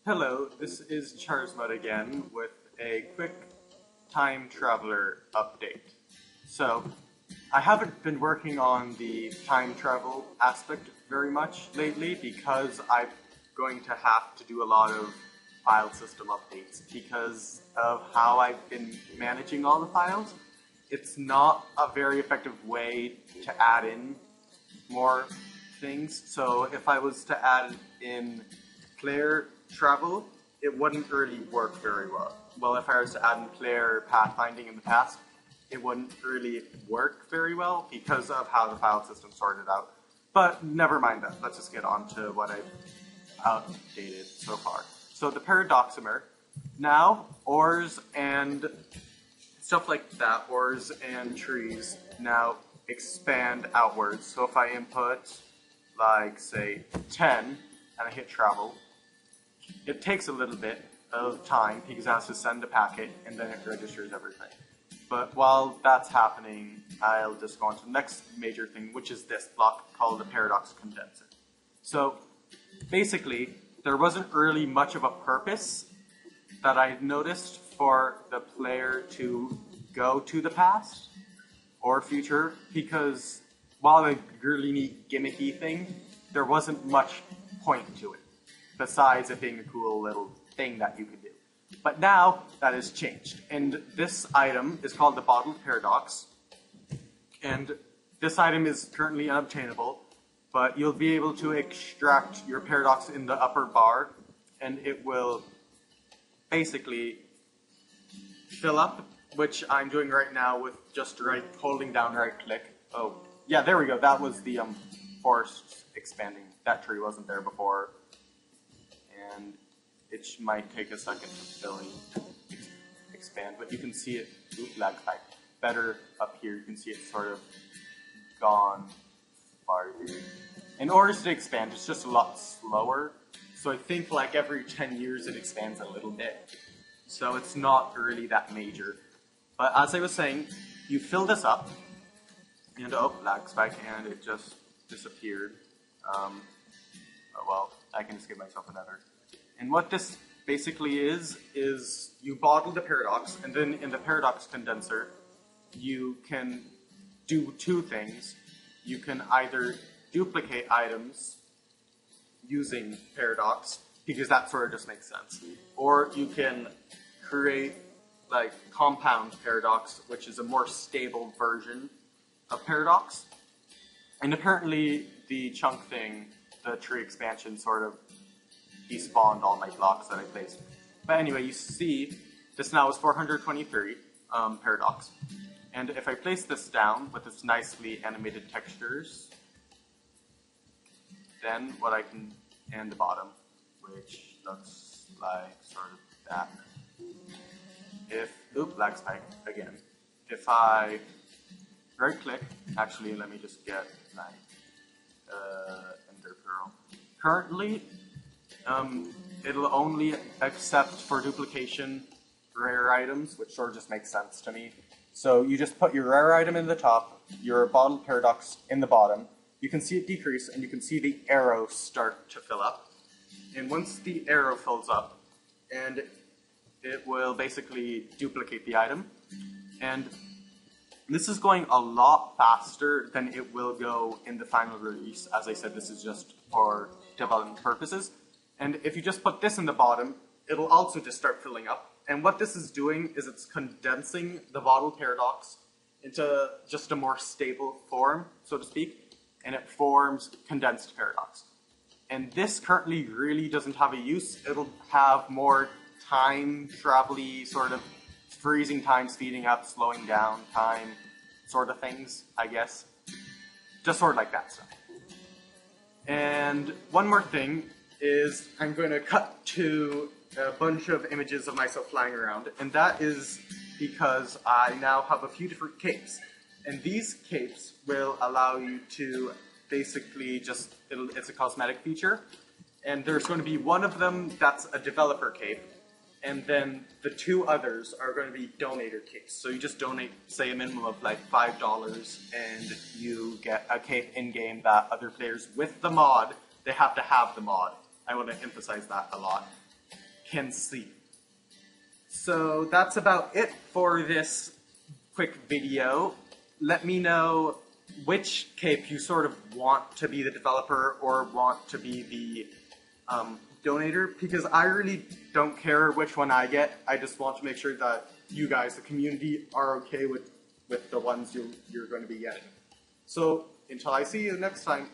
Hello, this is Charsmud again with a quick time traveler update. So, I haven't been working on the time travel aspect very much lately because I'm going to have to do a lot of file system updates because of how I've been managing all the files. It's not a very effective way to add in more things. So if I was to add in player travel, it wouldn't really work very well. Well, if I was to add in player pathfinding in the past, it wouldn't really work very well because of how the file system sorted out. But never mind that. Let's just get on to what I've updated so far. So the paradoximer, now ores and stuff like that, ores and trees, now expand outwards. So if I input, like, say, 10, and I hit travel, it takes a little bit of time because it has to send a packet and then it registers everything. But while that's happening, I'll just go on to the next major thing, which is this block called the paradox condenser. So basically, there wasn't really much of a purpose that I noticed for the player to go to the past or future, because while a really neat gimmicky thing, there wasn't much point to it, besides it being a cool little thing that you could do. But now, that has changed, and this item is called the Bottled Paradox, and this item is currently unobtainable, but you'll be able to extract your paradox in the upper bar, and it will basically fill up, which I'm doing right now with just holding down right click. Oh, yeah, there we go. That was the forest expanding. That tree wasn't there before, and it might take a second to expand, but you can see it. Ooh, lag spike. Better up here. You can see it sort of gone farther. In order to expand, it's just a lot slower. So I think like every 10 years it expands a little bit. So it's not really that major. But as I was saying, you fill this up, and oh, lag spike, and it just disappeared. Oh well, I can just give myself another. And what this basically is you bottle the paradox, and then in the paradox condenser, you can do two things. You can either duplicate items using paradox, because that sort of just makes sense, or you can create like compound paradox, which is a more stable version of paradox. And apparently the chunk thing, the tree expansion, sort of despawned all my blocks that I placed. But anyway, you see this now is 423 paradox. And if I place this down with its nicely animated textures, then what I can, and the bottom, which looks like sort of that. Lag spike again. If I right click, actually let me just get like Ender Pearl. Currently, it'll only accept for duplication rare items, which sort of just makes sense to me. So you just put your rare item in the top, your bottled paradox in the bottom. You can see it decrease, and you can see the arrow start to fill up. And once the arrow fills up, and it will basically duplicate the item. And this is going a lot faster than it will go in the final release. As I said, this is just for development purposes. And if you just put this in the bottom, it'll also just start filling up. And what this is doing is it's condensing the bottled paradox into just a more stable form, so to speak, and it forms condensed paradox. And this currently really doesn't have a use. It'll have more time travel-y, sort of freezing time, speeding up, slowing down time sort of things, I guess. Just sort of like that stuff. And one more thing is I'm going to cut to a bunch of images of myself flying around, and that is because I now have a few different capes. And these capes will allow you to basically just, it's a cosmetic feature, and there's going to be one of them that's a developer cape, and then the two others are going to be donator capes. So you just donate, say, a minimum of like $5, and you get a cape in-game that other players with the mod, they have to have the mod. I want to emphasize that a lot. can see. So that's about it for this quick video. Let me know which cape you sort of want to be the developer or want to be the donator, because I really don't care which one I get. I just want to make sure that you guys, the community, are okay with the ones you're going to be getting. So until I see you next time.